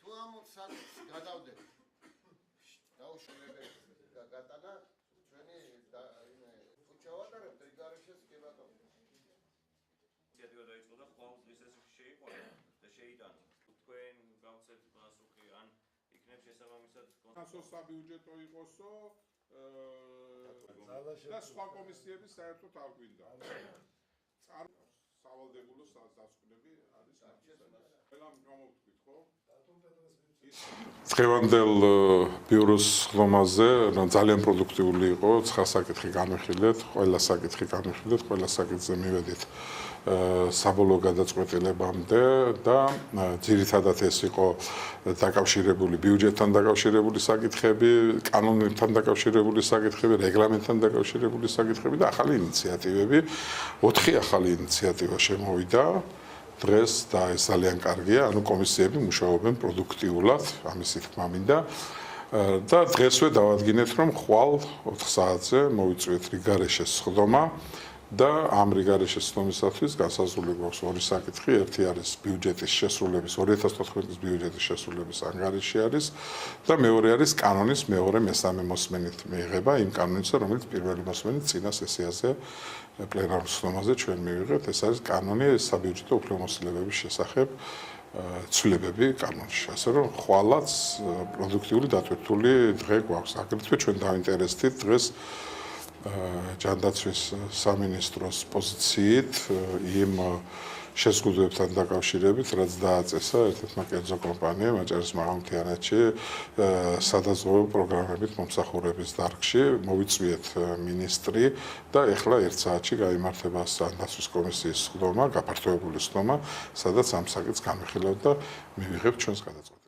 თუ ამ საკითხს გადავდეთ დაუშველებთ გატანა ჩვენი თუ ჩავატარებთ რიგარეშეს კი ბატონო ინიციატივა დაიწყო და ხვალ ისეს შეიყვანა და შეიტანა თქვენ გავცეთ პასუხი ან იქნებ შესაბამისად საბიუჯეტო იყოსო და სხვა კომისიების საერთოდ არ გვინდა სავალდებულო დასკვნები არის ყველა გამოვთქვით ხო დღევანდელ ბიუროს ხდომაზე ძალიან პროდუქტიული იყო, 9 საკითხი განვიხილეთ, ყველა საკითხი განვიხილეთ, ყველა საკითხზე მივედით საბოლოო გადაწყვეტილებამდე და ძირითადად ეს იყო დაკავშირებული ბიუჯეტთან დაკავშირებული საკითხები, კანონებთან დაკავშირებული საკითხები, რეგლამენტთან დაკავშირებული საკითხები და ახალი ინიციატივები. 4 ახალი ინიციატივა შემოვიდა. დღეს და ეს ძალიან კარგია, ანუ კომისიები მუშაობენ პროდუქტიულად, ამისი თქმა მინდა. და დღესვე დავადგინეთ, რომ ხვალ 4 საათზე მოვიწვიეთ რიგარეშეს სხდომა და ამ რიგარეშეს სხდომისათვის განსაზღვრული გვაქვს 2 საკითხი, ერთი არის ბიუჯეტის შესრულების 2014 წლის ბიუჯეტის შესრულების ანგარიში არის და მეორე არის კანონის მეორე მესამე მოსმენით მიიღება იმ კანონისა, რომელიც პირველი მოსმენით წინა სესიაზე პლენარულ სხდომაზე ჩვენ მივიღეთ, ეს არის კანონი საბიუჯეტო უფლებამოსილებების შესახებ ცვლილებები კანონში. ასე რომ ხვალაც პროდუქტიული დატვირთული დღე გვაქვს. აგრეთვე ჩვენ დავინტერესდით დღეს ჯანდაცვის სამინისტროს პოზიციით იმ შეზღუდვებთან დაკავშირებით, რაც დააწესა ერთ-ერთმა კერძო კომპანიამ აჭარის მაღალმთიანეთში სადაზღვევო პროგრამებით მომსახურების დარგში. მოვიწვიეთ მინისტრი და ეხლა 1 საათში გაიმართება ჯანდაცვის კომისიის სხდომა, გაფართოებული სხდომა, სადაც ამ საკითხს განვიხილავთ და მივიღებთ ჩვენს გადაწყვეტილებას.